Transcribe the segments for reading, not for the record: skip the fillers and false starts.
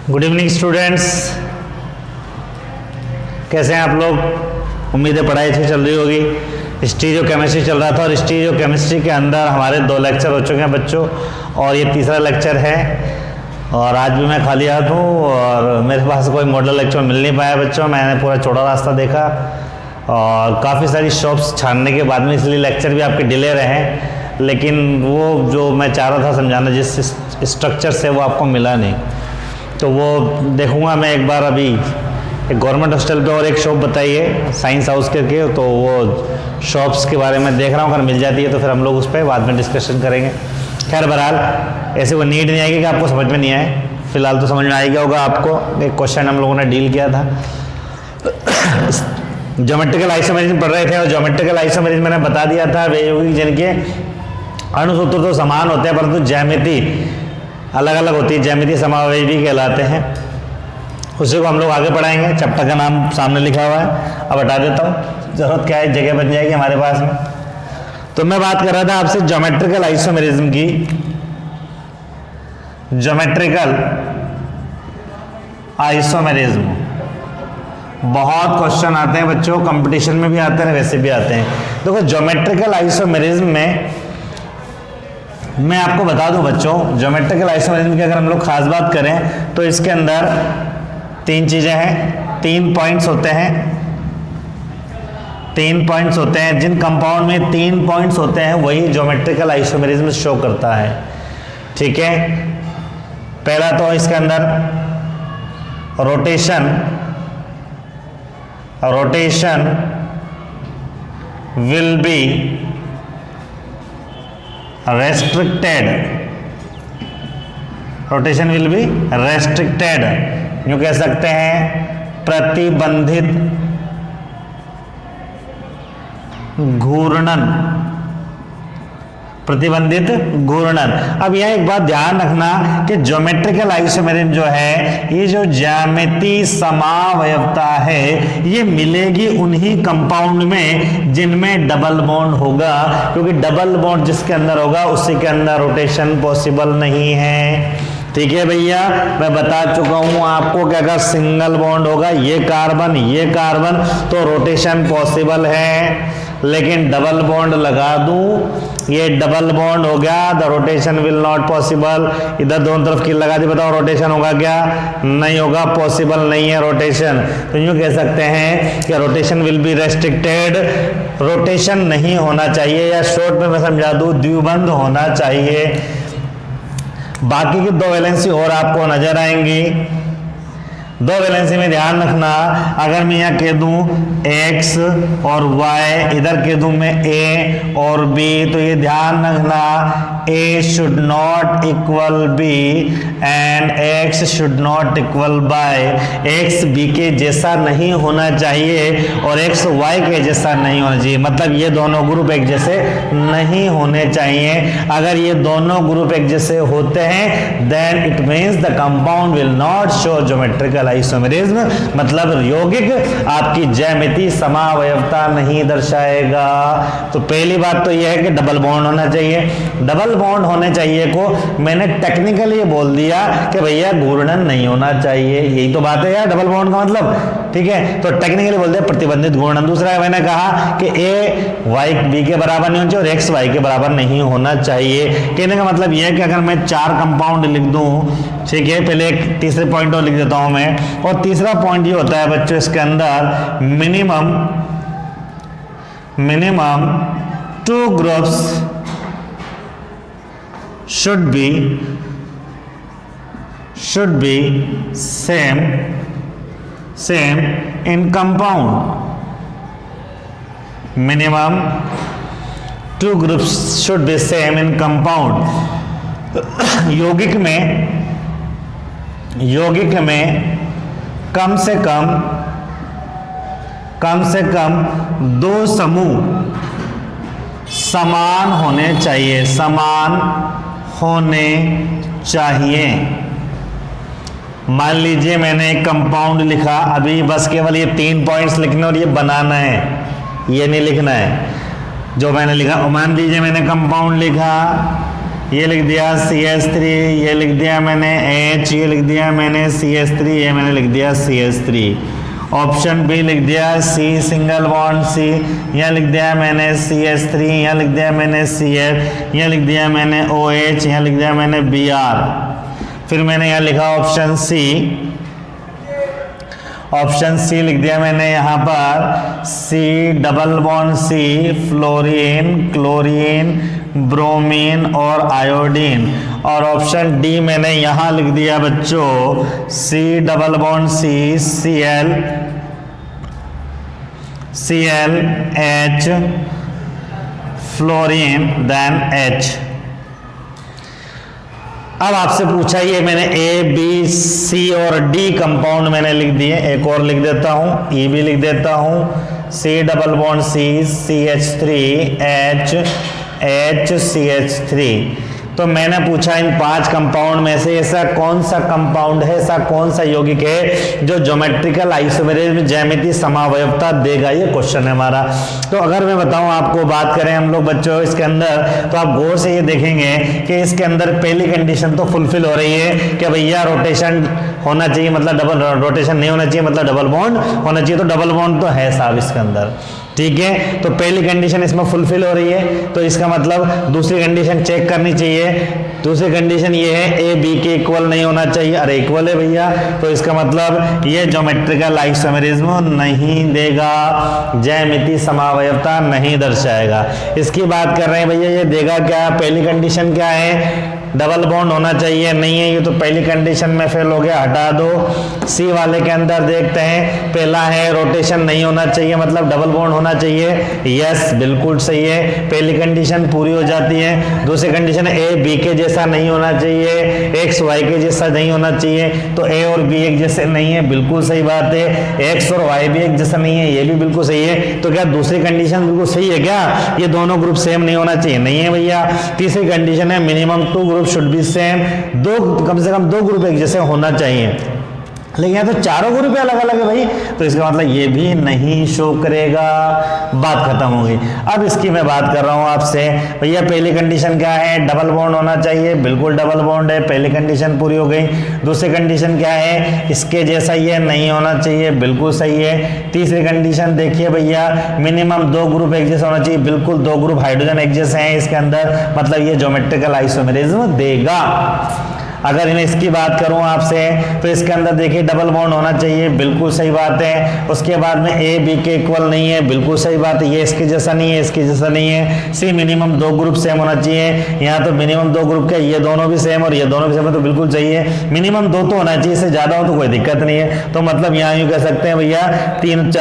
Good evening students, कैसे हैं आप लोग। उम्मीद है पढ़ाई अच्छी चल रही होगी। स्टीरियो केमिस्ट्री चल रहा था और स्टीरियो केमिस्ट्री के अंदर हमारे 2 लेक्चर हो चुके हैं बच्चों, और ये तीसरा लेक्चर है। और आज भी मैं खाली हाथ हूँ और मेरे पास कोई मॉडल लेक्चर मिल नहीं पाया बच्चों। मैंने पूरा चौड़ा रास्ता देखा और काफ़ी सारी शॉप्स छानने के बाद में इसलिए लेक्चर भी आपके डिले रहे, लेकिन वो जो मैं चाह रहा था समझाना जिस स्ट्रक्चर से वो आपको मिला नहीं, तो वो देखूंगा मैं एक बार। अभी एक गवर्नमेंट हॉस्टल पे और एक शॉप बताइए साइंस हाउस करके, तो वो शॉप्स के बारे में देख रहा हूँ। अगर मिल जाती है तो फिर हम लोग उस पर बाद में डिस्कशन करेंगे। खैर बहरहाल ऐसे वो नीड नहीं आएगी कि आपको समझ में नहीं आए, फिलहाल तो समझ में आ गया होगा आपको। एक क्वेश्चन हम लोगों ने डील किया था, ज्योमेट्रिकल आइसोमेरिज्म पढ़ रहे थे, और ज्योमेट्रिकल आइसोमेरिज्म मैंने बता दिया था वे योगी जिनके अणुसूत्र तो समान होते हैं परंतु ज्यामिति अलग अलग होती है, ज्यामिति समावेश भी कहलाते हैं। उसी को हम लोग आगे पढ़ाएंगे। चैप्टर का नाम सामने लिखा हुआ है, अब हटा देता हूँ, जरूरत क्या है, जगह बन जाएगी हमारे पास में। तो मैं बात कर रहा था आपसे ज्योमेट्रिकल आइसोमेरिज्म की। ज्योमेट्रिकल आइसोमेरिज्म बहुत क्वेश्चन आते हैं बच्चों, कंपटीशन में भी आते हैं वैसे भी आते हैं। देखो ज्योमेट्रिकल आइसोमेरिज्म में मैं आपको बता दूं बच्चों, ज्योमेट्रिकल आइसोमेरिज्म की अगर हम लोग खास बात करें तो इसके अंदर 3 चीजें हैं, 3 पॉइंट्स होते हैं। 3 पॉइंट्स होते हैं, जिन कंपाउंड में 3 पॉइंट्स होते हैं वही ज्योमेट्रिकल आइसोमेरिज्म शो करता है। ठीक है, पहला तो इसके अंदर rotation will be restricted, rotation will be restricted, यूं कह सकते हैं प्रतिबंधित घूर्णन, प्रतिबंधित घूर्णन। अब यह एक बात ध्यान रखना कि ज्योमेट्रिकल आइसोमेरिज्म जो है, ये जो ज्यामिति समावयवता है, ये मिलेगी उन्हीं कंपाउंड में जिनमें डबल बॉन्ड होगा, क्योंकि डबल बॉन्ड जिसके अंदर होगा उसी के अंदर रोटेशन पॉसिबल नहीं है। ठीक है भैया, मैं बता चुका हूं आपको कि अगर सिंगल बॉन्ड होगा ये कार्बन तो रोटेशन पॉसिबल है, लेकिन डबल बॉन्ड लगा दूं, ये डबल बॉन्ड हो गया, the rotation will not possible. इधर दोनों तरफ की लगा दी, बताओ रोटेशन होगा क्या? नहीं होगा, पॉसिबल नहीं है रोटेशन। तो यूं कह सकते हैं कि rotation will be restricted, rotation नहीं होना चाहिए, या शॉर्ट में मैं समझा दूं द्विबंध होना चाहिए। बाकी की 2 वैलेंसी और आपको नजर आएंगी। 2 वैलेंसी में ध्यान रखना, अगर मैं यहाँ कह दूं x और y, इधर कह दूं मैं a और b, तो ये ध्यान रखना a should not equal b and x should not equal y। x b के जैसा नहीं होना चाहिए और x y के जैसा नहीं होना चाहिए, मतलब ये दोनों ग्रुप एक जैसे नहीं होने चाहिए। अगर ये दोनों ग्रुप एक जैसे होते हैं then it means the compound will not show geometrical isomerism, मतलब यौगिक आपकी ज्यामिति समावयवता नहीं दर्शाएगा। तो पहली बात तो यह है कि डबल बॉन्ड होना चाहिए। डबल बॉन्ड होने चाहिए को मैंने टेक्निकली बोल दिया कि भैया घूर्णन नहीं होना चाहिए, यही तो बात है यार डबल बॉन्ड का मतलब। ठीक है, तो टेक्निकली बोल दिया प्रतिबंधित घूर्णन। दूसरा मैंने कहा कि a y b के बराबर नहीं होना चाहिए और x y के बराबर नहीं होना चाहिए। कहने का मतलब यह है कि अगर मैं 4 कंपाउंड लिख दूं, ठीक है, पहले एक तीसरे पॉइंट और लिख देता हूं मैं, और तीसरा पॉइंट ये होता है बच्चों इसके अंदर minimum 2 groups should be same in compound. Minimum 2 groups should be same in compound. यौगिक में कम से कम 2 समूह समान होने चाहिए। मान लीजिए मैंने एक कंपाउंड लिखा, अभी बस केवल ये 3 पॉइंट्स लिखने और ये बनाना है, ये नहीं लिखना है जो मैंने लिखा। मान लीजिए मैंने कंपाउंड लिखा ये लिख दिया CH3, ये लिख दिया मैंने H, ये लिख दिया मैंने CH3, ये मैंने लिख दिया CH3। ऑप्शन बी लिख दिया C सिंगल बॉन्ड C, यहाँ लिख दिया मैंने CH3, यहाँ लिख दिया मैंने CH, यहाँ लिख दिया मैंने OH, यहाँ लिख दिया मैंने Br। फिर मैंने यहाँ लिखा ऑप्शन सी लिख दिया मैंने यहाँ पर C double bond C, fluorine, chlorine, bromine और आयोडीन। और ऑप्शन डी मैंने यहाँ लिख दिया बच्चों C double bond C, Cl H, fluorine then H। अब आपसे पूछा ये मैंने A, B, C और D कंपाउंड मैंने लिख दिए, एक और लिख देता हूं, E भी लिख देता हूं, C double bond C, CH3 H, HCH3। तो मैंने पूछा इन 5 कंपाउंड में से ऐसा कौन सा कंपाउंड है, ऐसा कौन सा यौगिक है जो ज्योमेट्रिकल आइसोमेरिज्म ज्यामितीय समावयवता देगा, ये क्वेश्चन है हमारा। तो अगर मैं बताऊं आपको, बात करें हम लोग बच्चों इसके अंदर, तो आप गौर से ये देखेंगे कि इसके अंदर पहली कंडीशन तो फुलफिल हो रही है कि भैया रोटेशन होना चाहिए, मतलब डबल रोटेशन नहीं होना चाहिए, मतलब डबल बॉन्ड होना चाहिए। तो डबल बॉन्ड तो है साहब इसके अंदर, ठीक है। तो पहली कंडीशन इसमें फुलफिल हो रही है, तो इसका मतलब दूसरी कंडीशन चेक करनी चाहिए। दूसरी कंडीशन ये है ए बी के इक्वल नहीं होना चाहिए, अरे इक्वल है भैया, तो इसका मतलब ये ज्योमेट्रिकल आइसोमेरिज्म नहीं देगा, ज्यामितीय समावयवता नहीं दर्शाएगा। इसकी बात कर रहे हैं भैया, ये देगा क्या, पहली कंडीशन क्या है, डबल बॉन्ड होना चाहिए, नहीं है, ये तो पहली कंडीशन में फेल हो गया, हटा दो। सी वाले के अंदर देखते हैं, पहला है रोटेशन नहीं होना चाहिए, मतलब डबल बॉन्ड होना चाहिए, यस बिल्कुल सही है, पहली कंडीशन पूरी हो जाती है। दूसरी कंडीशन ए बी के जैसा नहीं होना चाहिए, एक्स वाई के जैसा नहीं होना चाहिए, तो ए और बी एक जैसे नहीं है, बिल्कुल सही बात है। एक्स और वाई भी एक जैसा नहीं है, ये भी बिल्कुल सही है। तो क्या दूसरी कंडीशन बिल्कुल सही है क्या, ये दोनों ग्रुप सेम नहीं होना चाहिए, नहीं है भैया। तीसरी कंडीशन है minimum 2 group should be same, कम से कम 2 ग्रुप एक जैसे होना चाहिए, लेकिन यहाँ तो चारों ग्रुप अलग अलग है भाई, तो इसका मतलब ये भी नहीं शो करेगा, बात खत्म हो गई। अब इसकी मैं बात कर रहा हूँ आपसे, भैया पहली कंडीशन क्या है, डबल बॉन्ड होना चाहिए, बिल्कुल डबल बॉन्ड है, पहली कंडीशन पूरी हो गई। दूसरी कंडीशन क्या है, इसके जैसा ये नहीं होना चाहिए, बिल्कुल सही है। तीसरी कंडीशन देखिए भैया, मिनिमम 2 ग्रुप एक जैसा होना चाहिए, बिल्कुल 2 ग्रुप हाइड्रोजन एक जैसे हैं इसके अंदर, मतलब ये ज्योमेट्रिकल आइसोमेरिज्म देगा। अगर मैं इसकी बात करूं आपसे, तो इसके अंदर देखिए डबल बॉन्ड होना चाहिए, बिल्कुल सही बात है। उसके बाद में ए बी के इक्वल नहीं है, बिल्कुल सही बात है, ये इसके जैसा नहीं है, इसके जैसा नहीं है। सी मिनिमम 2 ग्रुप सेम होना चाहिए, यहाँ तो मिनिमम 2 ग्रुप के, ये दोनों भी सेम और ये दोनों भी सेम है, तो बिल्कुल सही है। मिनिमम 2 तो होना चाहिए, इससे ज्यादा हो तो कोई दिक्कत नहीं है। तो मतलब यहाँ यूँ कह सकते हैं भैया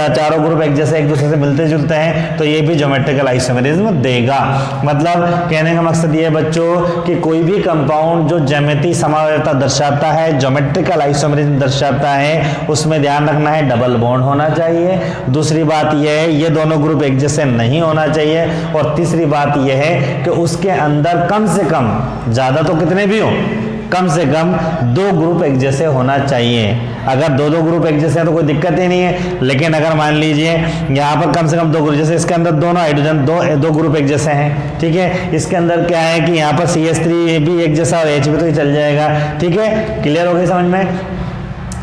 चारों ग्रुप एक जैसे एक दूसरे से मिलते जुलते हैं, तो ये भी ज्योमेट्रिकल आइसोमेरिज्म देगा। मतलब कहने का मकसद ये है बच्चों कि कोई भी कंपाउंड जो ज्यामितीय समावयवता दर्शाता है, ज्योमेट्रिकल आइसोमेरिज्म दर्शाता है, उसमें ध्यान रखना है डबल बॉन्ड होना चाहिए। दूसरी बात यह है ये दोनों ग्रुप एक जैसे नहीं होना चाहिए। और तीसरी बात यह है कि उसके अंदर कम से कम, ज्यादा तो कितने भी हो, कम से कम 2 ग्रुप एक जैसे होना चाहिए। अगर 2 ग्रुप एक जैसे हैं तो कोई दिक्कत ही नहीं है, लेकिन अगर मान लीजिए यहाँ पर कम से कम 2 ग्रुप, जैसे इसके अंदर दोनों हाइड्रोजन 2 ग्रुप एक जैसे हैं, ठीक है। इसके अंदर क्या है कि यहाँ पर CH3 भी एक जैसा और H भी तो चल जाएगा, ठीक है। क्लियर हो गई समझ में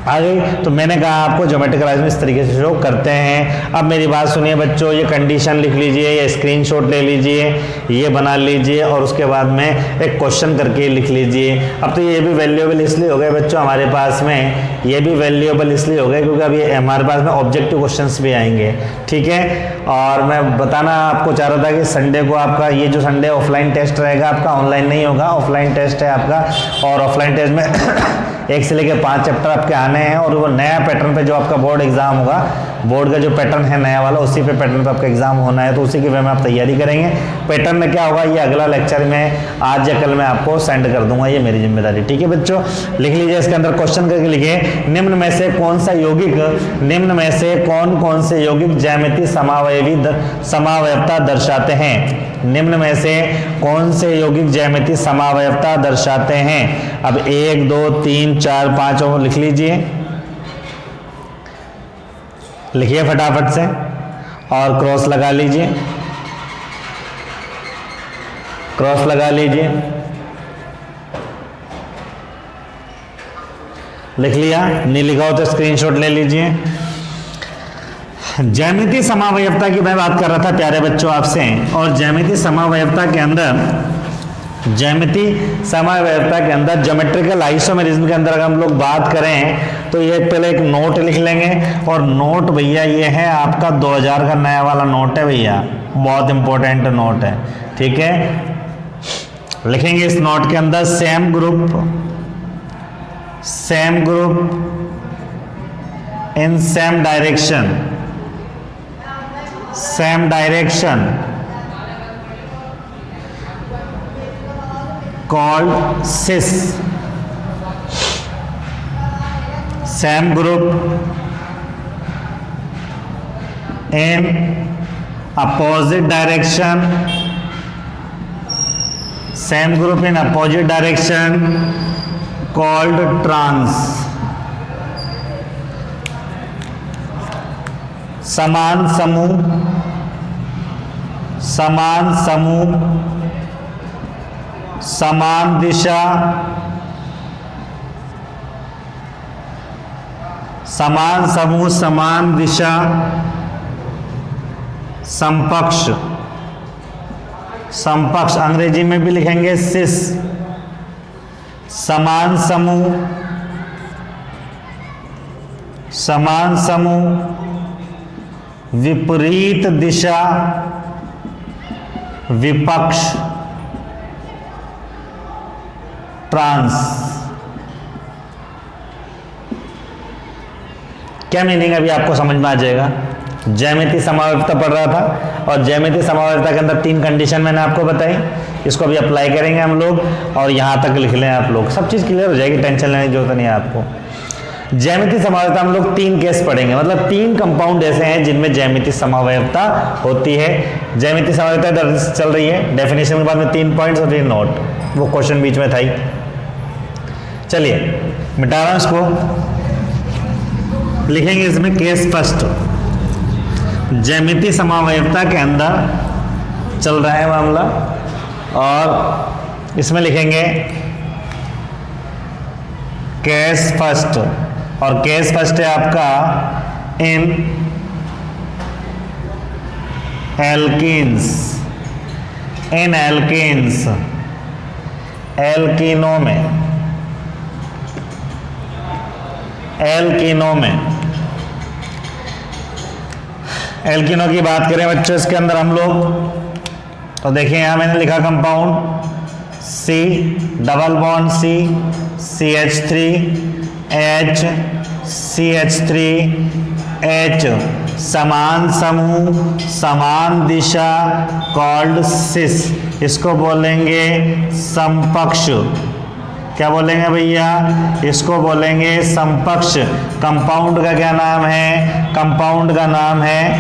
आ गई। तो मैंने कहा आपको ज्योमेट्रिकल आइसोमेरिज्म इस तरीके से शो करते हैं। अब मेरी बात सुनिए बच्चों, ये कंडीशन लिख लीजिए या स्क्रीनशॉट ले लीजिए, ये बना लीजिए और उसके बाद में एक क्वेश्चन करके लिख लीजिए। अब तो ये भी वैल्यूएबल इसलिए हो गए बच्चों हमारे पास में, ये भी वैल्यूएबल इसलिए हो गए क्योंकि अभी हमारे पास में ऑब्जेक्टिव क्वेश्चंस भी आएंगे, ठीक है। और मैं बताना आपको चाह रहा था कि संडे को आपका ये जो संडे ऑफलाइन टेस्ट रहेगा आपका, ऑनलाइन नहीं होगा, ऑफलाइन टेस्ट है आपका। और ऑफलाइन टेस्ट में 1 से लेकर 5 चैप्टर आपके आने हैं और वो नया पैटर्न पे जो आपका बोर्ड एग्जाम होगा, बोर्ड का जो पैटर्न है नया वाला, उसी पे पैटर्न पे आपका एग्जाम होना है, तो उसी के वे में आप तैयारी करेंगे। पैटर्न में क्या होगा ये अगला लेक्चर में आज या कल मैं आपको सेंड कर दूंगा, ये मेरी जिम्मेदारी, ठीक है बच्चों। लिख लीजिए इसके अंदर क्वेश्चन करके लिखिए, निम्न में से कौन सा यौगिक, निम्न में से कौन कौन से यौगिक ज्यामितीय समावयवता दर्शाते हैं, निम्न में से कौन से यौगिक ज्यामितीय समावयवता दर्शाते हैं। अब 1 2 3 4 5 और लिख लीजिए, लिखिए फटाफट से और क्रॉस लगा लीजिए, क्रॉस लगा लीजिए। लिख लिया? नहीं लिखा हो तो स्क्रीनशॉट ले लीजिए। ज्यामितीय समावयवता की मैं बात कर रहा था प्यारे बच्चों आपसे, और ज्यामितीय समावयवता के अंदर ज्योमेट्रिकल आइसोमेरिज्म के अंदर अगर हम लोग बात करें तो ये पहले एक नोट लिख लेंगे, और नोट भैया ये है आपका 2000 का नया वाला नोट है भैया, बहुत इंपॉर्टेंट नोट है, ठीक है। लिखेंगे इस नोट के अंदर same group in same direction called cis. Same group in opposite direction, called trans. समान समूह समान दिशा, समान समूह समान दिशा, समपक्ष अंग्रेजी में भी लिखेंगे सिस। समान समूह विपरीत दिशा विपक्ष ट्रांस। क्या मीनिंग अभी आपको समझ में आ जाएगा। ज्यामितीय समावयवता पढ़ रहा था, और ज्यामितीय समावयवता के अंदर 3 कंडीशन मैंने आपको बताई, इसको अभी अप्लाई करेंगे हम लोग, और यहां तक लिख लें आप लोग, सब चीज क्लियर हो जाएगी, टेंशन लेने की जरूरत नहीं है आपको। ज्यामितीय समावयवता हम लोग 3 केस पढ़ेंगे, मतलब 3 कंपाउंड ऐसे हैं जिनमें ज्यामितीय समावयवता होती है। ज्यामितीय समावयवता चल रही है, डेफिनेशन के बाद में 3 पॉइंट्स और 3 नोट, वो क्वेश्चन बीच में था ही। चलिए मिटा रहा हूं इसको, लिखेंगे इसमें केस फर्स्ट। ज्यामितीय समावयवता के अंदर चल रहा है मामला, और इसमें लिखेंगे केस फर्स्ट, और केस फर्स्ट है आपका इन एल्कीन्स, एल्कीनों की बात करें बच्चों इसके अंदर हम लोग, तो देखिए यहां मैंने लिखा compound C double bond C CH3H CH3H समान समूह समान दिशा कॉल्ड सिस, इसको बोलेंगे समपक्ष। क्या बोलेंगे भैया, इसको बोलेंगे समपक्ष। कंपाउंड का क्या नाम है, कंपाउंड का नाम है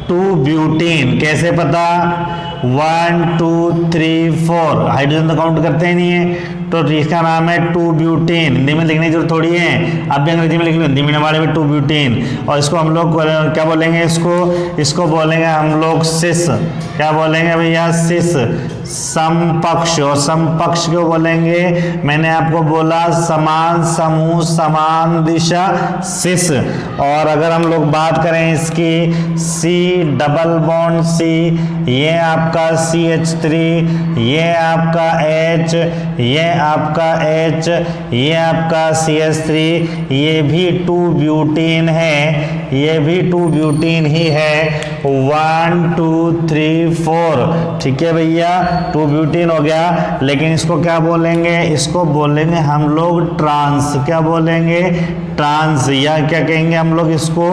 2-ब्यूटीन। कैसे पता, 1 2 3 4 हाइड्रोजन तो काउंट करते ही नहीं है, तो इसका नाम है 2-ब्यूटीन। हिंदी में लिखने की जरूरत थोड़ी है, आप भी अंग्रेजी में लिख लो, हिंदी में वाले में 2-ब्यूटीन। और इसको हम लोग क्या बोलेंगे, इसको बोलेंगे हम लोग सिस। क्या बोलेंगे भैया, सिस समपक्ष। और समपक्ष क्यों बोलेंगे, मैंने आपको बोला समान समूह समान दिशा सिस। और अगर हम लोग बात करें इसकी C डबल बॉन्ड C, ये आपका CH3, ये आपका H, ये आपका H, ये आपका CH3, ये भी 2-ब्यूटीन है, ये भी 2-ब्यूटीन ही है। 1 2 3 4 ठीक है भैया, 2-ब्यूटीन हो गया। लेकिन इसको क्या बोलेंगे, इसको बोलेंगे हम लोग ट्रांस। क्या बोलेंगे, ट्रांस, या क्या कहेंगे हम लोग इसको,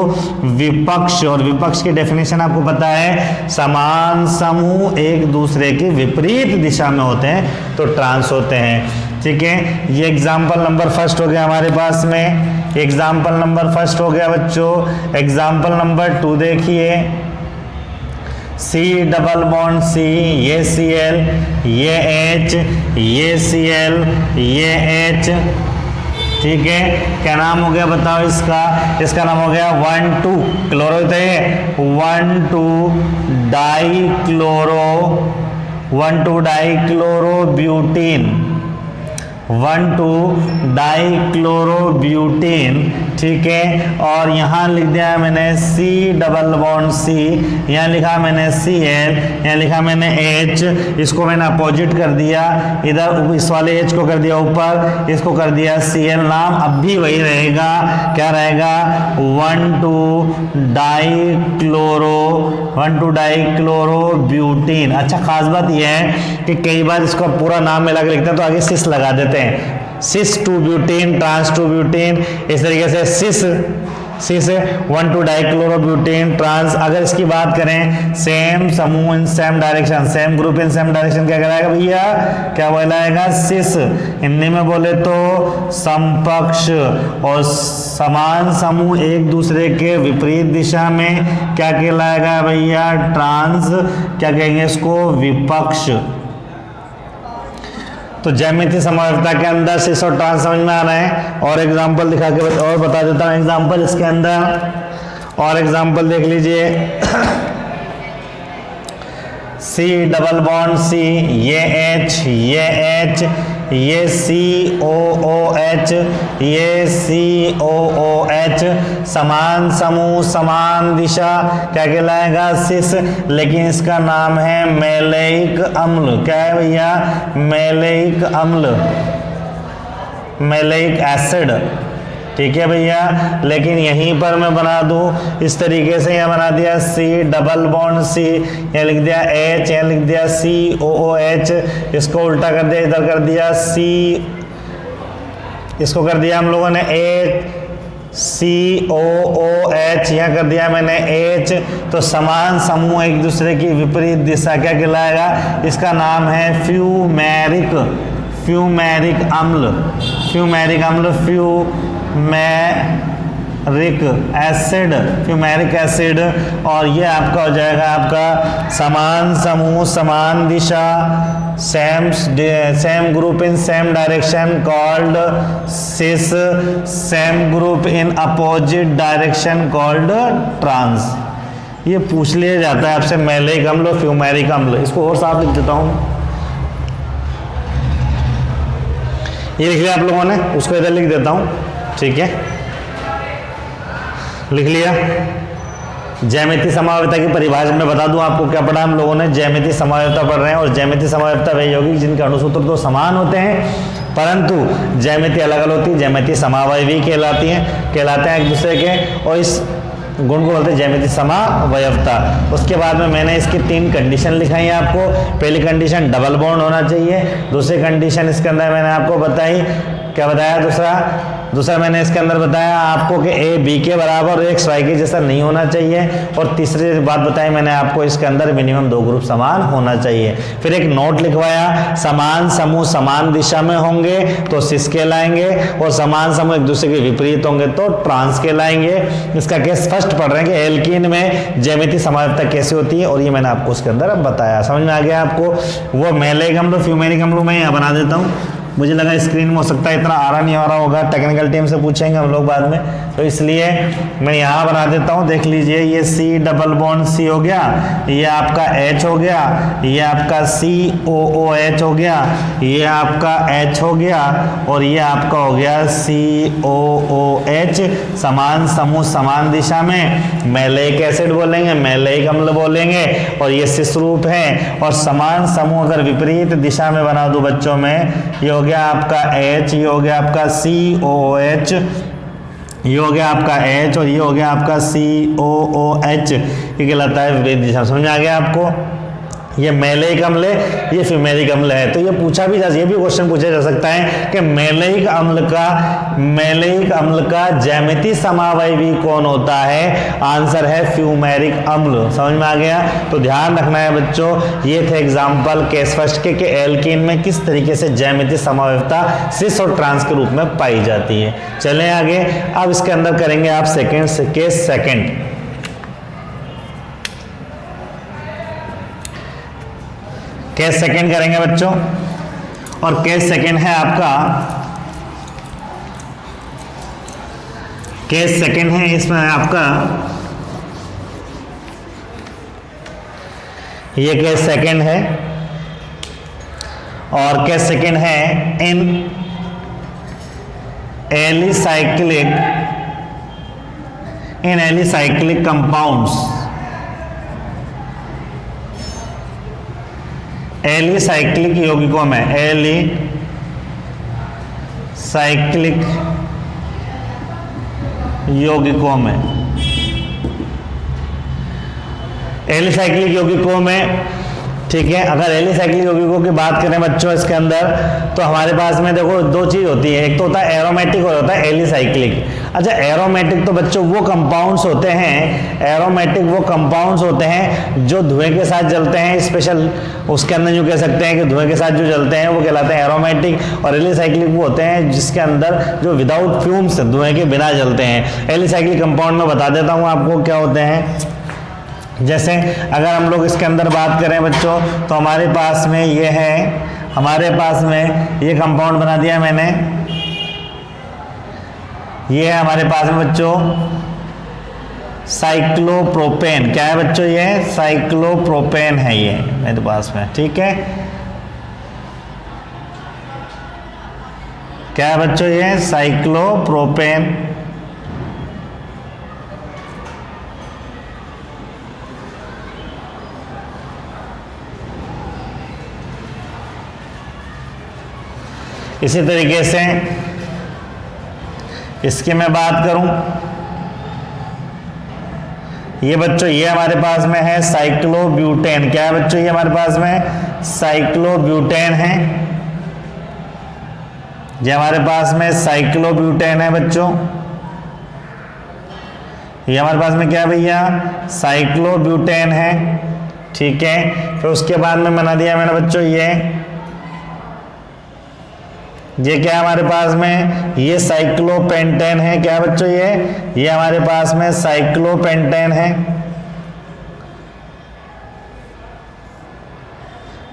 विपक्ष। और विपक्ष की डेफिनेशन आपको पता है, समान समूह एक दूसरे की विपरीत दिशा में होते हैं तो ट्रांस होते हैं। ठीक है, ये एग्जाम्पल नंबर फर्स्ट हो गया हमारे पास में, एग्जाम्पल नंबर फर्स्ट हो गया बच्चों। एग्जाम्पल नंबर 2 देखिए, C डबल बॉन्ड C, ये Cl, ये H, ये Cl, ये H। ठीक है, क्या नाम हो गया बताओ इसका, इसका नाम हो गया 1,2 क्लोरो, 1,2 डाइक्लोरो, 1,2 डाइक्लोरो ब्यूटीन। 1,2-डाइक्लोरोब्यूटेन, ठीक है। और यहाँ लिख दिया मैंने C डबल बॉन्ड C, यहाँ लिखा मैंने Cl, यहाँ लिखा मैंने H, इसको मैंने अपोजिट कर दिया, इधर इस वाले H को कर दिया ऊपर, इसको कर दिया Cl, नाम अब भी वही रहेगा, क्या रहेगा 1,2-डाइक्लोरोब्यूटेन। अच्छा खास बात यह है कि कई बार इसका पूरा नाम मिला के लिखते हैं तो आगे सिस लगा देते हैं, सिस 2-ब्यूटेन, ट्रांस 2-ब्यूटेन, इस तरीके से सिस 1,2-डाइक्लोरोब्यूटेन ट्रांस। अगर इसकी बात करें सेम समूह इन same direction, same group in same direction, क्या कहलाएगा भैया, क्या बोलाएगा सिस। हिंदी में बोले तो समपक्ष, और समान समूह एक दूसरे के विपरीत दिशा में क्या कहलाएगा भैया, ट्रांस। क्या कहेंगे इसको, विपक्ष। तो ज्यामितीय समवायिता के अंदर सिस और ट्रांस समझ में आ रहे हैं। और एग्जांपल दिखा के और बता देता हूं एग्जांपल इसके अंदर, और एग्जांपल देख लीजिए। C डबल बॉन्ड C, ये H, ये COOH, ये COOH, समान समूह समान दिशा, क्या कहलाएगा सिस। लेकिन इसका नाम है मैलेइक अम्ल। क्या है भैया, मैलेइक अम्ल, मैलेइक एसिड, ठीक है भैया। लेकिन यहीं पर मैं बना दूं इस तरीके से, यहाँ बना दिया C डबल बॉन्ड C, यहाँ लिख दिया H, यहाँ लिख दिया COOH, इसको उल्टा कर दिया, इधर कर दिया C, इसको कर दिया हम लोगों ने COOH, यहाँ कर दिया मैंने H। तो समान समूह एक दूसरे की विपरीत दिशा, क्या कहलाएगा, इसका नाम है फ्यूमेरिक अम्ल, फ्यूमेरिक एसिड। और ये आपका हो जाएगा आपका समान समूह समान दिशा, same group in same direction called cis, same group in opposite direction called trans. ये पूछ लिया जाता है आपसे मैलेइक अम्ल और फ्यूमेरिक अम्ल। इसको और साफ लिख देता हूँ, ये लिख लिया आप लोगों ने, उसको इधर लिख देता हूं, ठीक है, लिख लिया। ज्यामितीय समवायिता की परिभाषा में बता दूं आपको क्या पढ़ा हम लोगों ने, ज्यामितीय समवायिता पढ़ रहे हैं। और ज्यामितीय समवायिता वही होगी जिनके अणुसूत्र तो समान होते हैं परंतु ज्यामिति अलग अलग होती है, ज्यामितीय समावयवी कहलाते हैं एक दूसरे के, और इस गुण को बोलते हैं ज्यामितीय समावयवता। उसके बाद में मैंने इसकी 3 कंडीशन लिखाई है आपको। पहली कंडीशन डबल बॉन्ड होना चाहिए, दूसरी कंडीशन इसके अंदर मैंने आपको बताई, क्या बताया, दूसरा मैंने इसके अंदर बताया आपको कि A B के बराबर और X Y के जैसा नहीं होना चाहिए। और तीसरी बात बताई मैंने आपको, इसके अंदर मिनिमम 2 ग्रुप समान होना चाहिए। फिर एक नोट लिखवाया, समान समूह समान दिशा में होंगे तो सिस कहलाएंगे, और समान समूह एक दूसरे के विपरीत होंगे तो ट्रांस कहलाएंगे। इसका केस फर्स्ट पढ़ रहे हैं कि एल्कीन में ज्यामितीय समवायिता कैसे होती है, और ये मैंने आपको उसके अंदर बताया। समझ में आ गया आपको। वो मैलेइक अम्ल फ्यूमेरिक अम्ल मैं यहाँ बना देता हूँ, मुझे लगा स्क्रीन में हो सकता है इतना आ रहा नहीं आ रहा होगा, टेक्निकल टीम से पूछेंगे हम लोग बाद में, तो इसलिए मैं यहाँ बना देता हूँ। देख लीजिए, ये C डबल बॉन्ड C हो गया, ये आपका H हो गया, ये आपका COOH हो गया, ये आपका H हो गया, और ये आपका हो गया COOH। समान समूह समान दिशा में मैलेइक एसिड बोलेंगे, मैलेइक अम्ल बोलेंगे, और ये सिस रूप है। और समान समूह अगर विपरीत दिशा में बना दूं बच्चों में, ये हो गया आपका H, ये हो गया आपका COOH, ये हो गया आपका H, और ये हो गया आपका COOH। ये कहलाता है विपरीत दिशा। समझ में आ गया आपको। ये मैलेइक अम्ल है, ये फ्यूमेरिक अम्ल है। तो ये पूछा भी ये भी क्वेश्चन पूछा जा सकता है कि मैलेइक अम्ल का ज्यामितीय समावयवी कौन होता है। आंसर है फ्यूमेरिक अम्ल। समझ में आ गया। तो ध्यान रखना है बच्चों, ये थे एग्जाम्पल केस फर्स्ट के कि एल्कीन में किस तरीके से ज्यामितीय समावयवता सिस और ट्रांस के रूप में पाई जाती है। चलें आगे। अब इसके अंदर करेंगे आप केस सेकेंड। केस सेकेंड करेंगे बच्चों, और केस सेकेंड है आपका, केस सेकेंड है इसमें आपका, ये केस सेकेंड है, और केस सेकेंड है इन एलिसाइक्लिक इन एलिसाइक्लिक कंपाउंड्स, एलिसाइक्लिक यौगिकों में, एलिसाइक्लिक यौगिकों में, एलिसाइक्लिक यौगिकों में, ठीक है। अगर एलिसाइक्लिक यौगिकों की बात करें बच्चों इसके अंदर, तो हमारे पास में देखो दो चीज होती है, एक तो होता है एरोमेटिक और होता है एलिसाइक्लिक। अच्छा, एरोमेटिक तो बच्चों वो कंपाउंड्स होते हैं, एरोमेटिक वो कंपाउंड्स होते हैं जो धुएं के साथ जलते हैं, स्पेशल उसके अंदर जो कह सकते हैं कि धुएं के साथ जो जलते हैं वो कहलाते हैं एरोमेटिक। और एलिसाइक्लिक वो होते हैं जिसके अंदर जो विदाउट फ्यूम्स, धुएं के बिना जलते हैं। एलिसाइक्लिक कंपाउंड में बता देता हूँ आपको क्या होते हैं। जैसे अगर हम लोग इसके अंदर बात करें बच्चों, तो हमारे पास में ये है, हमारे पास में ये कंपाउंड बना दिया मैंने, ये है हमारे पास में बच्चों साइक्लोप्रोपेन। क्या है बच्चों? ये साइक्लोप्रोपेन है ये मेरे पास में, ठीक है। क्या है बच्चों? ये साइक्लोप्रोपेन। इसी तरीके से इसकी मैं बात करूं, ये बच्चों ये हमारे पास में है साइक्लोब्यूटेन। क्या है बच्चों? ये हमारे पास में साइक्लोब्यूटेन है, ये हमारे पास में साइक्लोब्यूटेन है बच्चों। ये हमारे पास में क्या है भैया? साइक्लोब्यूटेन है, ठीक है। फिर उसके बाद में बना दिया मैंने बच्चों ये क्या है हमारे पास में? ये साइक्लोपेंटेन है। क्या बच्चों? ये हमारे पास में साइक्लोपेंटेन है।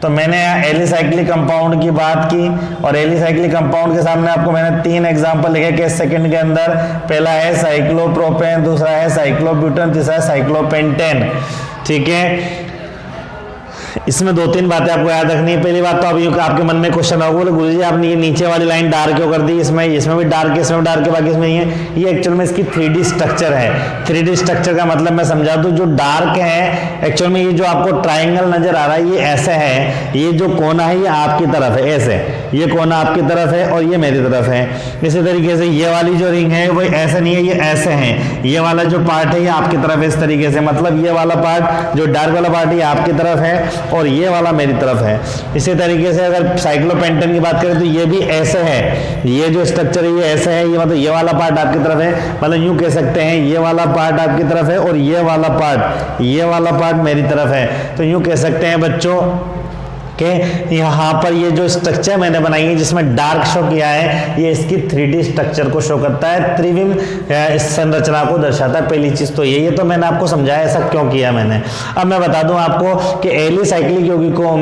तो मैंने यहाँ एलिसाइक्लिक कंपाउंड की बात की, और एलिसाइक्लिक कंपाउंड के सामने आपको मैंने 3 एग्जांपल लिखे केस सेकंड के अंदर। पहला है साइक्लोप्रोपेन, दूसरा है साइक्लोब्यूटेन, तीसरा है साइक्लोपेंटेन, ठीक है। इसमें 2-3 बातें आपको याद रखनी है। पहली बात तो अभी आपके मन में क्वेश्चन होगा, बोले गुरुजी आपने ये नीचे वाली लाइन डार्क क्यों कर दी? इसमें भी डार्क है, इसमें भी डार्क है, बाकी इसमें ये एक्चुअल में इसकी 3D स्ट्रक्चर है। 3D स्ट्रक्चर का मतलब मैं समझा दूं, जो डार्क है एक्चुअल में ये जो आपको ट्राइंगल नजर आ रहा है ये ऐसे है, ये जो कोना है ये आपकी तरफ है, ऐसे ये कोना आपकी तरफ है और ये मेरी तरफ है। इसी तरीके से ये वाली जो रिंग है वो ऐसे नहीं है, ये ऐसे है। ये वाला जो पार्ट है ये आपकी तरफ है इस तरीके से, मतलब ये वाला पार्ट जो डार्क वाला पार्ट ये आपकी तरफ है और ये वाला मेरी तरफ है। इसी तरीके से अगर साइक्लोपेंटेन की बात करें तो ये भी ऐसे है, ये जो स्ट्रक्चर है ये ऐसे है, ये मतलब ये वाला पार्ट आपकी तरफ है, मतलब यूं कह सकते हैं ये वाला पार्ट आपकी तरफ है और ये वाला पार्ट मेरी तरफ है। तो यूं कह सकते हैं बच्चों कि यहाँ पर ये जो स्ट्रक्चर मैंने बनाई है जिसमें डार्क शो किया है, ये इसकी 3D स्ट्रक्चर को शो करता है, त्रिविम संरचना को दर्शाता है। पहली चीज तो ये तो मैंने आपको समझाया ऐसा क्यों किया मैंने। अब मैं बता दूं आपको कि एलिसाइक्लिक यौगिकों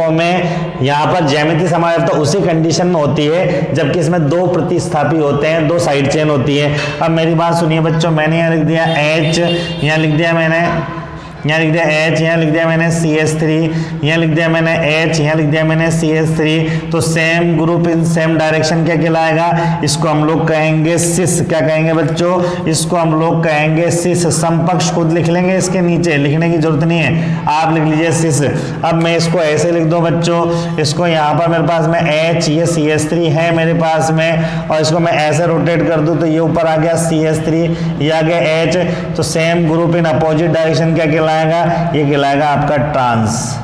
में यहाँ पर ज्यामितीय समावयवता उसी कंडीशन में होती है जबकि इसमें 2 प्रतिस्थापी होते हैं, 2 साइड चेन होती है। अब मेरी बात सुनिए बच्चों, मैंने यहाँ लिख दिया H, यहाँ लिख दिया मैंने यहाँ लिख दिया H, यहाँ लिख दिया मैंने CH3, यहाँ लिख दिया मैंने H, यहाँ लिख दिया मैंने CH3। तो same group in same direction क्या कहलाएगा? इसको हम लोग कहेंगे सिस। क्या कहेंगे बच्चों? इसको हम लोग कहेंगे सिस। समपक्ष खुद लिख लेंगे, इसके नीचे लिखने की जरूरत नहीं है, आप लिख लीजिए सिस। अब मैं इसको ऐसे लिख दूं बच्चों, इसको यहाँ पर मेरे पास में H, ये CH3 है मेरे पास में, और इसको मैं ऐसे रोटेट कर दूं तो ये ऊपर आ गया CH3, ये आ गया H। तो same group in opposite direction क्या कहलाएगा? ये कहलाएगा आपका ट्रांस,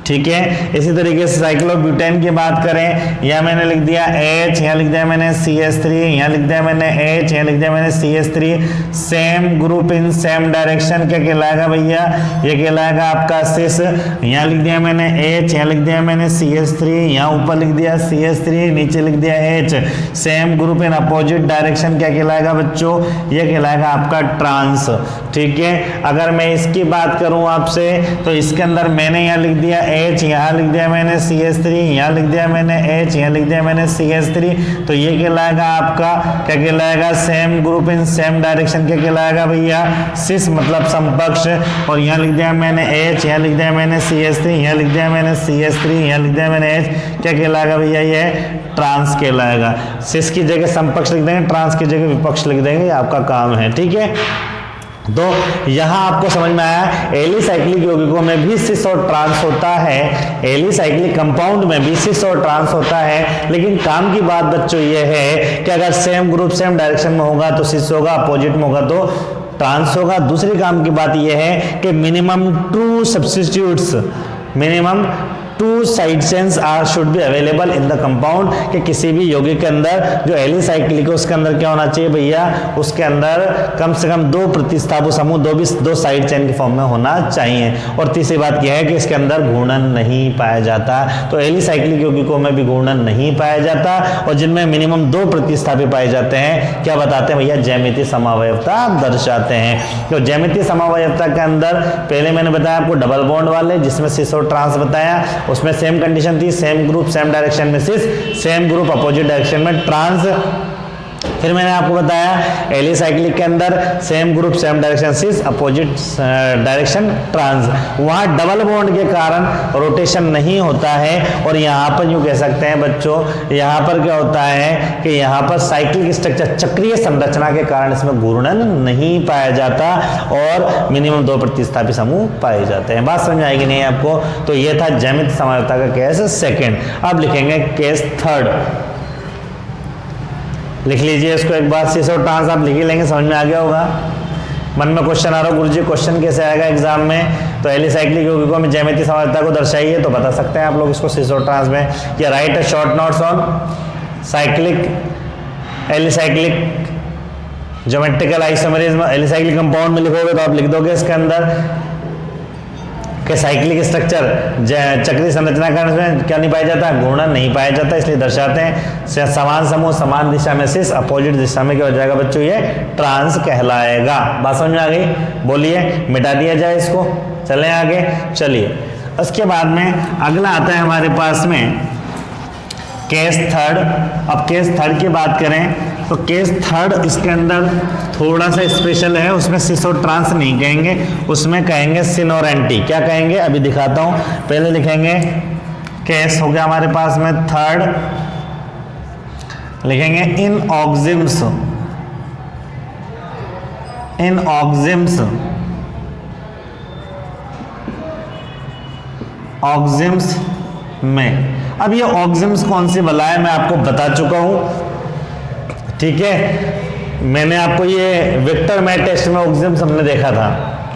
ठीक है। इसी तरीके से साइक्लोब्यूटेन की बात करें, यहाँ मैंने लिख दिया H, यहाँ लिख दिया मैंने CH3, यहाँ लिख दिया मैंने H, यहाँ लिख दिया मैंने CH3। Same group in same direction क्या कहलाएगा भैया? ये कहलाएगा आपका सिस। यहाँ लिख दिया मैंने H, यहाँ लिख दिया मैंने CH3, यहाँ ऊपर लिख दिया CH3, नीचे लिख दिया H। Same group in opposite direction क्या कहलाएगा बच्चों? ये कहलाएगा आपका ट्रांस, ठीक है। अगर मैं इसकी बात करूं आपसे तो इसके अंदर मैंने यहाँ लिख दिया H, यहाँ लिख दिया मैंने CH3, यहाँ लिख दिया मैंने H, यहाँ लिख दिया मैंने CH3। तो ये कहलाएगा आपका, क्या कहलाएगा, same group in same direction. क्या कहलाएगा भैया, सिस मतलब समकक्ष। और यहाँ लिख दिया मैंने H, यहाँ लिख दिया मैंने CH3, यहाँ लिख दिया मैंने CH3, यहाँ लिख दिया मैंने H। क्या कहलाएगा भैया, ये ट्रांस कहलाएगा। सिस की जगह समकक्ष लिख देंगे, ट्रांस की जगह विपक्ष लिख देंगे, ये आपका काम है। ठीक है, तो यहाँ आपको समझ में आया एलिसाइक्लिक यौगिकों में भी सिस और ट्रांस होता है, एलिसाइक्लिक कंपाउंड में भी सिस और ट्रांस होता है। लेकिन काम की बात बच्चों ये है कि अगर सेम ग्रुप सेम डायरेक्शन में होगा तो सिस होगा, अपोजिट में होगा तो ट्रांस होगा। दूसरी काम की बात यह है कि minimum 2 substitutes, minimum 2 side chains are should be available in the compound, कि किसी भी यौगिक के अंदर जो एलिसाइक्लिक है उसके अंदर क्या होना चाहिए भैया, उसके अंदर कम से कम 2 प्रतिस्थापक समूह 2 साइड चेन के फॉर्म में होना चाहिए। और तीसरी बात यह है कि इसके अंदर घूर्णन नहीं पाया जाता। तो एलिसाइक्लिक यौगिकों में भी घूर्णन नहीं पाया जाता, और जिनमें मिनिमम 2 प्रतिस्थापी पाए जाते हैं क्या बताते हैं भैया, ज्यामितीय समावयवता दर्शाते हैं। तो ज्यामितीय समावयवता के अंदर पहले मैंने बताया आपको डबल बॉन्ड वाले, जिसमें सिस और ट्रांस बताया, उसमें सेम कंडीशन थी, सेम ग्रुप सेम डायरेक्शन में सिस, सेम ग्रुप अपोजिट डायरेक्शन में ट्रांस। फिर मैंने आपको बताया एलिसाइक्लिक के अंदर सेम ग्रुप सेम डायरेक्शन सिस, अपोजिट डायरेक्शन ट्रांस। वहाँ डबल बॉन्ड के कारण रोटेशन नहीं होता है। और यहाँ पर यूँ कह सकते हैं बच्चों, यहाँ पर क्या होता है कि यहाँ पर साइक्लिक स्ट्रक्चर, चक्रीय संरचना के कारण इसमें घूर्णन नहीं पाया जाता, और मिनिमम 2 प्रतिस्थापी समूह पाए जाते हैं। बात समझ आएगी नहीं आपको। तो ये था ज्यामितीय समावयवता का केस सेकेंड। अब लिखेंगे केस थर्ड। लिख लीजिए इसको एक बार, सिस और ट्रांस आप लिख ही लेंगे, समझ में आ गया होगा। मन में क्वेश्चन आ रहा हो गुरुजी क्वेश्चन कैसे आएगा एग्जाम में, तो एलिसाइक्लिक यौगिकों में ज्यामितीय समावयवता को दर्शाइए, तो बता सकते हैं आप लोग इसको सिस और ट्रांस में। या right a short notes on cyclic alicyclic geometrical isomerism. Alicyclic compound में लिखोगे तो आप लिख दोगे इसके अंदर कि साइक्लिक स्ट्रक्चर, चक्रीय संरचना के कारण क्या नहीं पाया जाता, घूर्णन नहीं पाया जाता, इसलिए दर्शाते हैं। समान समूह समान दिशा में सिस, अपोजिट दिशा में क्या हो जाएगा बच्चों, ये ट्रांस कहलाएगा। बात समझ में आ गई, बोलिए, मिटा दिया जाए इसको, चलें आगे। चलिए, उसके बाद में अगला आता है हमारे पास में केस थर्ड। अब केस थर्ड की बात करें तो केस थर्ड इसके अंदर थोड़ा सा स्पेशल है, उसमें सिस और ट्रांस नहीं कहेंगे, उसमें कहेंगे सिन और एंटी। क्या कहेंगे अभी दिखाता हूं, पहले लिखेंगे केस हो गया हमारे पास में थर्ड, लिखेंगे इन ऑक्सिम्स, इन ऑक्सिम्स, ऑक्सिम्स में। अब ये ऑक्सिम्स कौन सी बला है मैं आपको बता चुका हूं, ठीक है। मैंने आपको ये विक्टर मैट टेस्ट में ऑक्सिम्स हमने देखा था,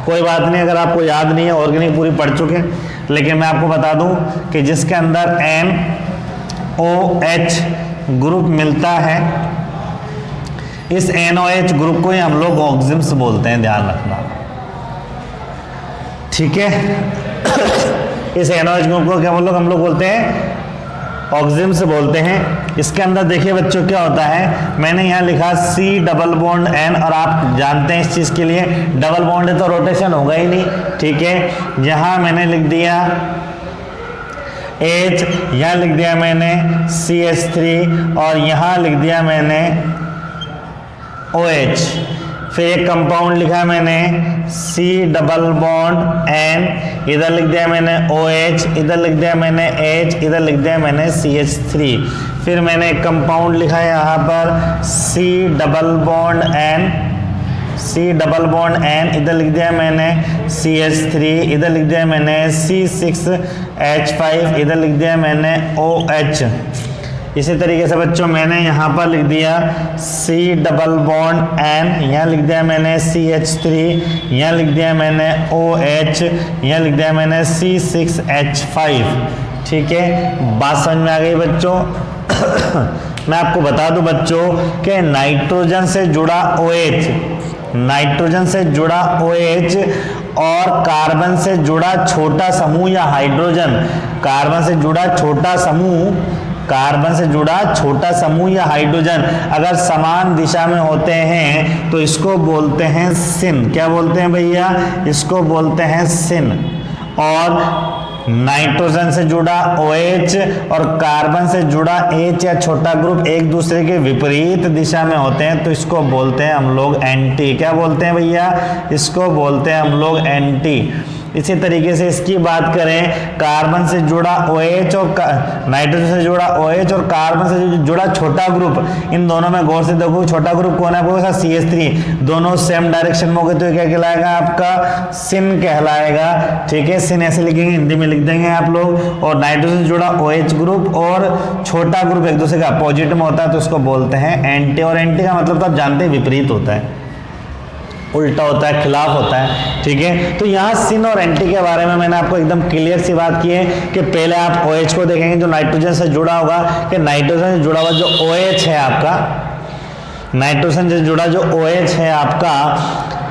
कोई बात नहीं अगर आपको याद नहीं है, ऑर्गेनिक पूरी पढ़ चुके, लेकिन मैं आपको बता दूं कि जिसके अंदर NOH ग्रुप मिलता है, इस NOH ग्रुप को ही हम लोग ऑक्सिम्स बोलते हैं, ध्यान रखना, ठीक है। इस NOH ग्रुप को क्या हम लोग बोलते हैं, ऑक्सिम्स बोलते हैं। इसके अंदर देखिए बच्चों क्या होता है, मैंने यहाँ लिखा C डबल बॉन्ड N, और आप जानते हैं इस चीज के लिए डबल बॉन्ड है तो रोटेशन होगा ही नहीं, ठीक है। यहाँ मैंने लिख दिया H, यहाँ लिख दिया मैंने CH3, और यहाँ लिख दिया मैंने OH। फिर एक कंपाउंड लिखा मैंने C डबल बॉन्ड N, इधर लिख दिया मैंने OH, इधर लिख दिया मैंने H, इधर लिख दिया मैंने CH3। फिर मैंने एक कंपाउंड लिखा है यहाँ पर C double bond N, C double bond N, इधर लिख दिया मैंने CH3, इधर लिख दिया मैंने C6H5, इधर लिख दिया मैंने OH। इसी तरीके से बच्चों मैंने यहाँ पर लिख दिया C डबल बॉन्ड N, यहाँ लिख दिया मैंने CH3, यहाँ लिख दिया मैंने OH, यहाँ लिख दिया मैंने C6H5, ठीक है। बात समझ में आ गई बच्चों। मैं आपको बता दूं बच्चों कि नाइट्रोजन से जुड़ा OH, नाइट्रोजन से जुड़ा OH और कार्बन से जुड़ा छोटा समूह या हाइड्रोजन, कार्बन से जुड़ा छोटा समूह, कार्बन से जुड़ा छोटा समूह या हाइड्रोजन अगर समान दिशा में होते हैं तो इसको बोलते हैं सिन। क्या बोलते हैं भैया, इसको बोलते हैं सिन। और नाइट्रोजन से जुड़ा OH और कार्बन से जुड़ा H या छोटा ग्रुप एक दूसरे के विपरीत दिशा में होते हैं तो इसको बोलते हैं हम लोग एंटी। क्या बोलते हैं भैया? इसको बोलते हैं हम लोग एंटी। इसी तरीके से इसकी बात करें, कार्बन से जुड़ा OH और नाइट्रोजन से जुड़ा OH और कार्बन से जुड़ा छोटा ग्रुप, इन दोनों में गौर से देखो छोटा ग्रुप कौन है? आपको CH3, दोनों सेम डायरेक्शन में हो गए तो क्या कहलाएगा? आपका सिन कहलाएगा। ठीक है, सिन ऐसे लिखेंगे, हिंदी में लिख देंगे आप लोग। और नाइट्रोजन से जुड़ा OH ग्रुप और छोटा ग्रुप एक दूसरे के अपोजिट में होता है तो इसको बोलते हैं एंटी। और एंटी का मतलब तो आप जानते हैं विपरीत होता है, उल्टा होता है, खिलाफ होता है। ठीक है, तो यहाँ सिन और एंटी के बारे में मैंने आपको एकदम क्लियर सी बात की है कि पहले आप OH को देखेंगे जो नाइट्रोजन से जुड़ा होगा, कि नाइट्रोजन से जुड़ा हुआ जो OH है आपका, नाइट्रोजन से जुड़ा जो OH है आपका,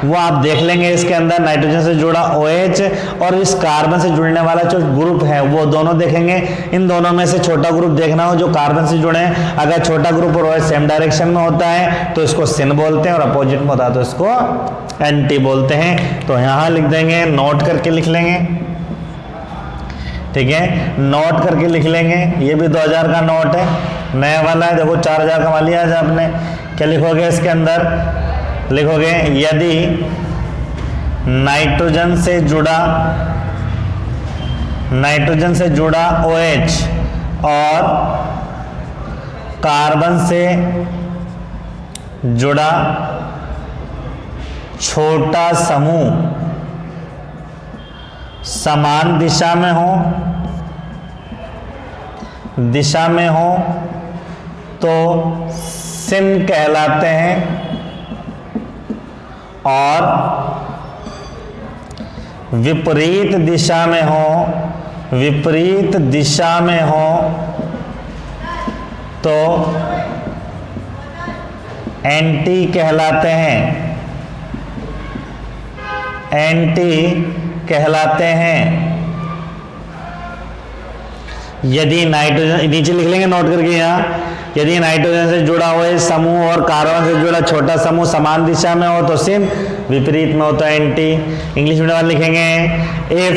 वो आप देख लेंगे इसके अंदर नाइट्रोजन से जुड़ा OH और इस कार्बन से जुड़ने वाला जो ग्रुप है वो दोनों देखेंगे। इन दोनों में से छोटा ग्रुप देखना हो जो कार्बन से जुड़े हैं। अगर छोटा ग्रुप और OH सेम डायरेक्शन में होता है तो इसको सिन बोलते हैं और अपोजिट में होता है तो इसको एंटी बोलते हैं। तो यहाँ लिख देंगे, नोट करके लिख लेंगे। ठीक है, नोट करके लिख लेंगे। ये भी 2000 का नोट है, नया वाला है। देखो 4000 कमा लिया आज आपने। क्या लिखोगे इसके अंदर? लिखोगे यदि नाइट्रोजन से जुड़ा OH और कार्बन से जुड़ा छोटा समूह समान दिशा में हो तो सिन कहलाते हैं, और विपरीत दिशा में हो तो एंटी कहलाते हैं। यदि नाइट्रोजन, नीचे लिख लेंगे नोट करके यहाँ, यदि नाइट्रोजन से जुड़ा हुआ समूह और कार्बन से जुड़ा छोटा समूह समान दिशा में हो तो सिन, विपरीत में हो तो एंटी। इंग्लिश मीडियम में लिखेंगे if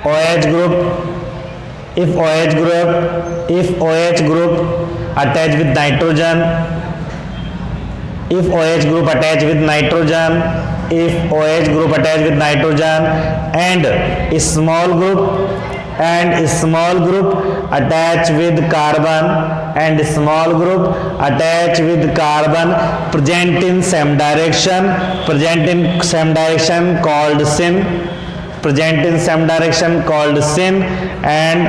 OH group attach with nitrogen, and small group attach with carbon present in same direction called sin, and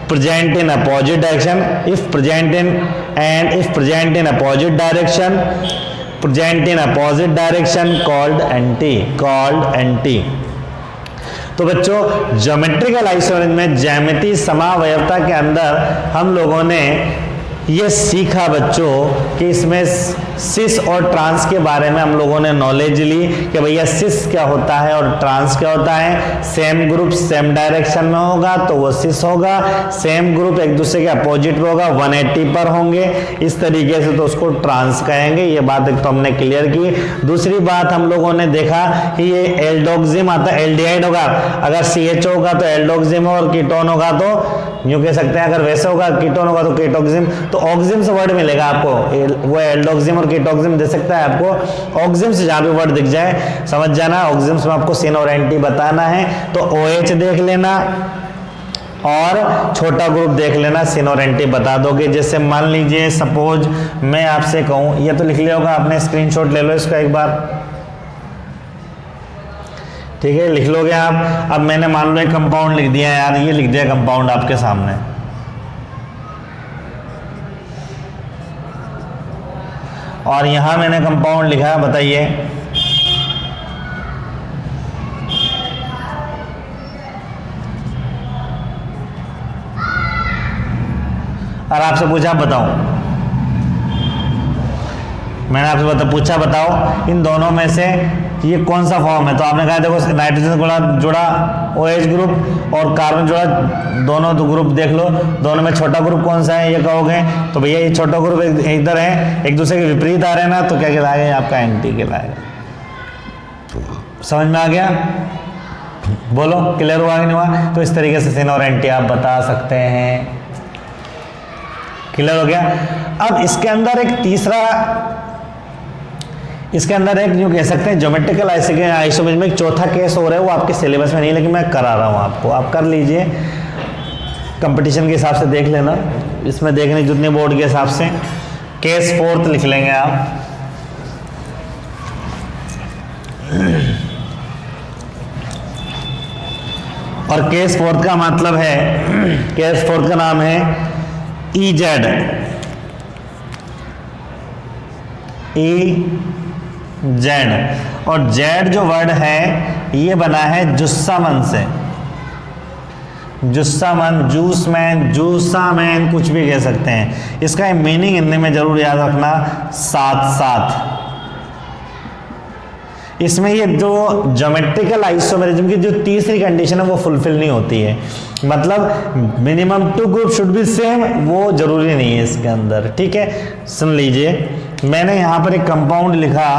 present in opposite direction if present in opposite direction called anti। तो बच्चों geometrical isomerism में ज्यामितीय समावयवता के अंदर हम लोगों ने ये सीखा बच्चों कि इसमें सिस और ट्रांस के बारे में हम लोगों ने नॉलेज ली कि भैया सिस क्या होता है और ट्रांस क्या होता है। सेम ग्रुप सेम डायरेक्शन में होगा तो वो सिस होगा, सेम ग्रुप एक दूसरे के अपोजिट में होगा 180 पर होंगे, इस तरीके से तो उसको ट्रांस कहेंगे। ये बात एक तो हमने क्लियर की। दूसरी बात हम लोगों ने देखा कि ये एल्डोक्सिम आता है, एल्डिहाइड होगा, अगर CH होगा तो एल्डोक्सिम और कीटोन होगा तो यूं कह सकते हैं, अगर वैसे होगा कीटोन होगा तो कीटोक्सिम, तो ऑक्सिम से वर्ड मिलेगा आपको, वो एल्डोक्सिम और कीटोक्सिम दे सकता है आपको। ऑक्सिम से जहां भी वर्ड दिख जाए समझ जाना, ऑक्सिम्स में आपको सिन और एंटी बताना है तो OH देख लेना और छोटा ग्रुप देख लेना, सिन और एंटी बता दोगे। जैसे मान लीजिए सपोज मैं आपसे कहूं, ये तो लिख लिया होगा आपने, स्क्रीनशॉट ले लो इसका एक बार। ठीक है, लिख लोगे आप। अब मैंने मान लो एक कंपाउंड लिख दिया यार, ये लिख दिया कंपाउंड आपके सामने, और यहां मैंने कंपाउंड लिखा, बताइए और आपसे पूछा बताओ, मैंने आपसे पूछा बताओ इन दोनों में से ये कौन सा फॉर्म है, तो आपने कहा देखो नाइट्रोजन से जुड़ा OH ग्रुप और कार्बन जुड़ा, दोनों दो ग्रुप देख लो, दोनों में छोटा ग्रुप कौन सा है ये कहोगे तो भैया ये छोटा ग्रुप इधर है, एक दूसरे के विपरीत आ रहे हैं ना, तो क्या कहलाएगा, आपका एंटी कहलाएगा। समझ में आ गया? बोलो क्लियर हुआ कि नहीं हुआ? तो इस तरीके से सिन और एंटी आप बता सकते हैं। क्लियर हो गया? अब इसके अंदर एक तीसरा, इसके अंदर एक जो कह सकते हैं ज्योमेट्रिकल आइसोमेरिज्म में एक चौथा केस हो रहा है, वो आपके सिलेबस में नहीं, लेकिन मैं करा रहा हूँ आपको, आप कर लीजिए, कंपटीशन के हिसाब से देख लेना, इसमें देखने जितने बोर्ड के हिसाब से। केस फोर्थ लिख लेंगे आप। और केस फोर्थ का मतलब है, केस फोर्थ का नाम है ई जेड। ई जेड, और जेड जो वर्ड है ये बना है जुस्सामन से। जुस्सामन, जूस मैन, जूसा मैन, कुछ भी कह सकते हैं। इसका मीनिंग हिंदी में जरूर याद रखना, साथ साथ। इसमें ये जो ज्योमेट्रिकल आइसोमेरिज्म की जो तीसरी कंडीशन है वो फुलफिल नहीं होती है, मतलब minimum 2 group should be same, वो जरूरी नहीं है इसके अंदर। ठीक है, सुन लीजिए, मैंने यहाँ पर एक कंपाउंड लिखा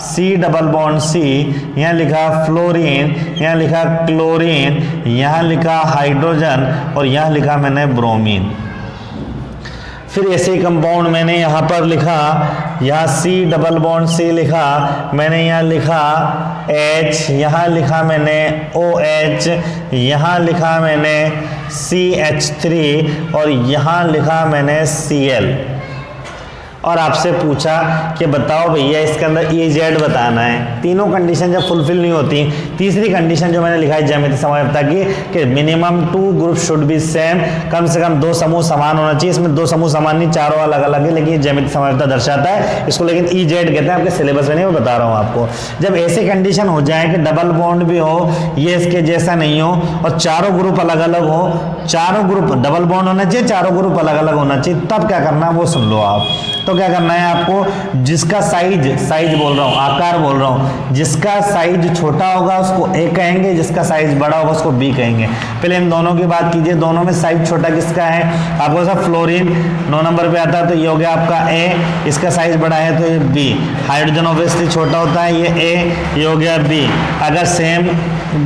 C डबल बॉन्ड C, यहाँ लिखा फ्लोरीन, यहाँ लिखा क्लोरीन, यहाँ लिखा हाइड्रोजन, और यहाँ लिखा मैंने ब्रोमीन। फिर ऐसे ही कंपाउंड मैंने यहाँ पर लिखा, यहाँ C डबल बॉन्ड C लिखा, मैंने यहाँ लिखा H, यहाँ लिखा मैंने OH, यहाँ लिखा मैंने CH3, और यहाँ लिखा मैंने Cl। और आपसे पूछा कि बताओ भैया इसके अंदर ई जेड बताना है। तीनों कंडीशन जब फुलफिल नहीं होती, तीसरी कंडीशन जो मैंने लिखा है ज्यामितीय समवायिकता की, कि minimum 2 group should be same, कम से कम 2 समूह समान होना चाहिए। इसमें 2 समूह समान नहीं, चारों अलग अलग है, लेकिन ये ज्यामितीय समवायिकता दर्शाता है इसको, लेकिन ई जेड कहते हैं। आपके सिलेबस में नहीं, मैं बता रहा हूँ आपको। जब ऐसी कंडीशन हो जाए कि डबल बॉन्ड भी हो, ये इसके जैसा नहीं हो, और चारों ग्रुप अलग अलग हो, चारों ग्रुप डबल बॉन्ड होना चाहिए, चारों ग्रुप अलग अलग होना चाहिए, तब क्या करना है वो सुन लो आप। तो क्या करना है आपको, जिसका साइज बोल रहा हूँ, आकार बोल रहा हूँ, जिसका साइज छोटा होगा उसको ए कहेंगे, जिसका साइज बड़ा होगा उसको बी कहेंगे। पहले इन दोनों की बात कीजिए, दोनों में साइज छोटा किसका है? आपको सब फ्लोरीन 9 नंबर पे आता है, तो ये हो गया आपका ए, इसका साइज बड़ा है तो ये बी। हाइड्रोजन ऑब्वियसली छोटा होता है, ये ए, ये हो गया बी। अगर सेम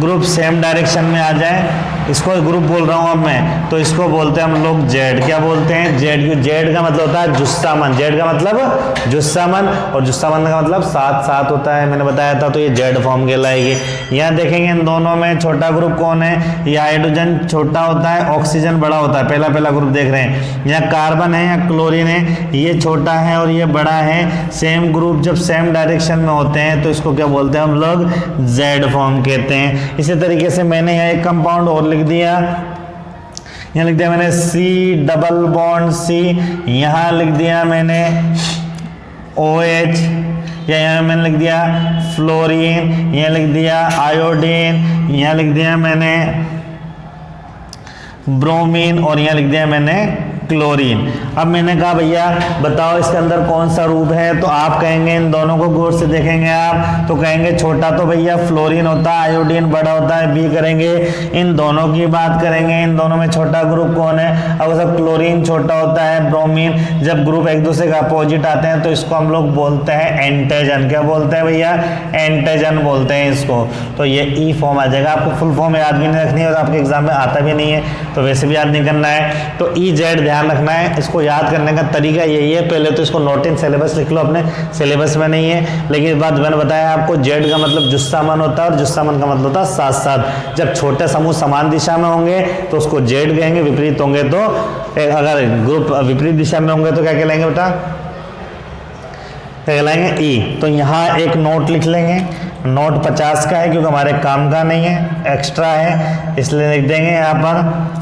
ग्रुप सेम डायरेक्शन में आ जाए, इसको ग्रुप बोल रहा हूँ अब मैं, तो इसको बोलते हैं हम लोग जेड। क्या बोलते हैं? जेड। क्यों? जेड का मतलब होता है जुस्सामन, जेड का मतलब जुस्सामन, और जुस्सामन का मतलब साथ साथ होता है, मैंने बताया था, तो ये जेड फॉर्म कहलाएगी। यहाँ देखेंगे इन दोनों में छोटा ग्रुप कौन है? ये हाइड्रोजन छोटा होता है, ऑक्सीजन बड़ा होता है, पहला ग्रुप देख रहे हैं। यहाँ कार्बन है या क्लोरीन है, ये छोटा है और ये बड़ा है। सेम ग्रुप जब सेम डायरेक्शन में होते हैं तो इसको क्या बोलते हैं हम लोग? जेड फॉर्म कहते हैं। इसी तरीके से मैंने यहाँ एक कंपाउंड और लिख दिया, यहाँ लिख दिया मैंने C डबल बॉन्ड C, यहाँ लिख दिया मैंने OH, या यहाँ मैंने लिख दिया फ्लोरीन, यहाँ लिख दिया आयोडीन, यहाँ लिख दिया मैंने ब्रोमीन, और यहाँ लिख दिया मैंने क्लोरीन। अब मैंने कहा भैया बताओ इसके अंदर कौन सा रूप है, तो आप कहेंगे, इन दोनों को गौर से देखेंगे आप तो कहेंगे छोटा तो भैया फ्लोरीन होता है, आयोडीन बड़ा होता है, बी करेंगे। इन दोनों की बात करेंगे, इन दोनों में छोटा ग्रुप कौन है? अब सब क्लोरीन छोटा होता है, ब्रोमीन। जब ग्रुप एक दूसरे का अपोजिट आते हैं तो इसको हम लोग बोलते हैं एंटेजन। क्या बोलते हैं भैया? एंटेजन बोलते हैं इसको। तो ये ई फॉर्म आ जाएगा। आपको फुल फॉर्म याद भी नहीं रखनी है और आपके एग्जाम में आता भी नहीं है, तो वैसे भी याद नहीं करना है। तो ई जेड ध्यान रखना है। इसको याद करने का तरीका यही है, पहले तो इसको नोट इन सिलेबस लिख लो, अपने सिलेबस में नहीं है, लेकिन इस बात मैंने बताया आपको, जेड का मतलब जुस्सामन होता है और जुस्सामन का मतलब होता है साथ साथ। जब छोटे समूह समान दिशा में होंगे तो उसको जेड कहेंगे, विपरीत होंगे तो, अगर ग्रुप विपरीत दिशा में होंगे तो क्या कहलाएंगे बेटा? क्या कहलाएंगे? ई। तो यहाँ एक नोट लिख लेंगे, नोट 50 का है क्योंकि हमारे काम का नहीं है, एक्स्ट्रा है, इसलिए लिख देंगे यहाँ पर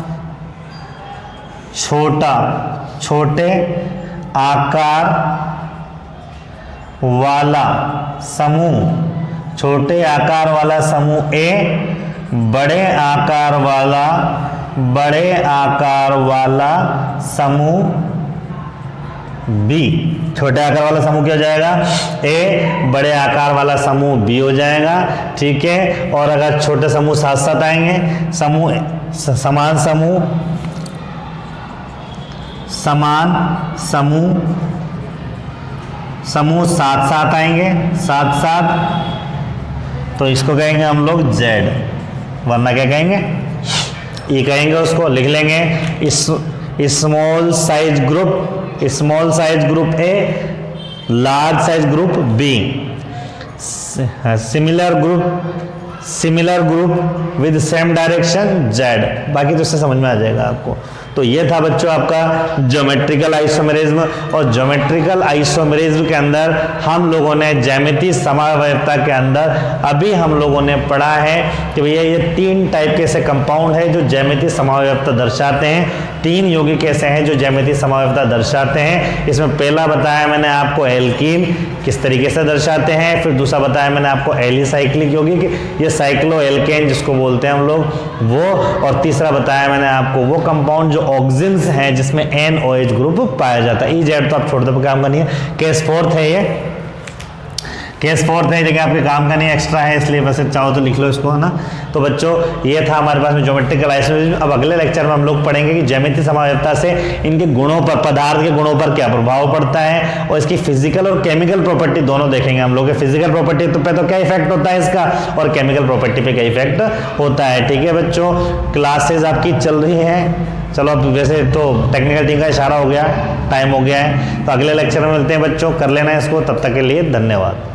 छोटे आकार वाला समूह, छोटे आकार वाला समूह ए, बड़े आकार वाला समूह बी। छोटे आकार वाला समूह क्या हो जाएगा? ए, बड़े आकार वाला समूह बी हो जाएगा। ठीक है, और अगर छोटे समूह साथ साथ आएंगे, समूह साथ साथ आएंगे, साथ साथ, तो इसको कहेंगे हम लोग जेड। वरना क्या कहेंगे, ई कहेंगे उसको, लिख लेंगे small size group A, large size group B, similar group with same direction Z. बाकी तो इससे समझ में आ जाएगा आपको। तो ये था बच्चों आपका ज्योमेट्रिकल आइसोमेरिज्म। और ज्योमेट्रिकल आइसोमेरिज्म के अंदर हम लोगों ने ज्यामितीय समावयवता के अंदर अभी हम लोगों ने पढ़ा है कि भैया ये 3 टाइप के ऐसे कंपाउंड है जो ज्यामितीय समावयवता दर्शाते हैं। 3 यौगिक ऐसे हैं जो ज्यामितीय समावयवता दर्शाते हैं। इसमें पहला बताया मैंने आपको एल्कीन किस तरीके से दर्शाते हैं, फिर दूसरा बताया मैंने आपको एलिसाइक्लिक यौगिक, ये साइक्लो एल्केन जिसको बोलते हैं हम लोग वो, और तीसरा बताया मैंने आपको वो कंपाउंड जो ऑक्सिन्स हैं जिसमें NOH ग्रुप पाया जाता है। EZ तो आप छोड़ दो, काम का नहीं है। केस फोर्थ है ये, केस फोर्थ है, लेकिन आपके काम का नहीं, एक्स्ट्रा है, इसलिए बस चाहो तो लिख लो इसको, है ना। तो बच्चों ये था हमारे पास में ज्योमेट्रिकल आइसोमेरिज्म। अब अगले लेक्चर में हम लोग पढ़ेंगे कि ज्यामितीय समावयवता से इनके गुणों पर, पदार्थ के गुणों पर क्या प्रभाव पड़ता है, और इसकी फिजिकल और केमिकल प्रॉपर्टी दोनों देखेंगे हम लोग। फिजिकल प्रॉपर्टी पे तो क्या इफेक्ट होता है इसका, और केमिकल प्रॉपर्टी पे क्या इफेक्ट होता है। ठीक है बच्चों, क्लासेज आपकी चल रही है। चलो अब वैसे तो टेक्निकल टीम का इशारा हो गया, टाइम हो गया है, तो अगले लेक्चर में मिलते हैं बच्चों, कर लेना इसको। तब तक के लिए धन्यवाद।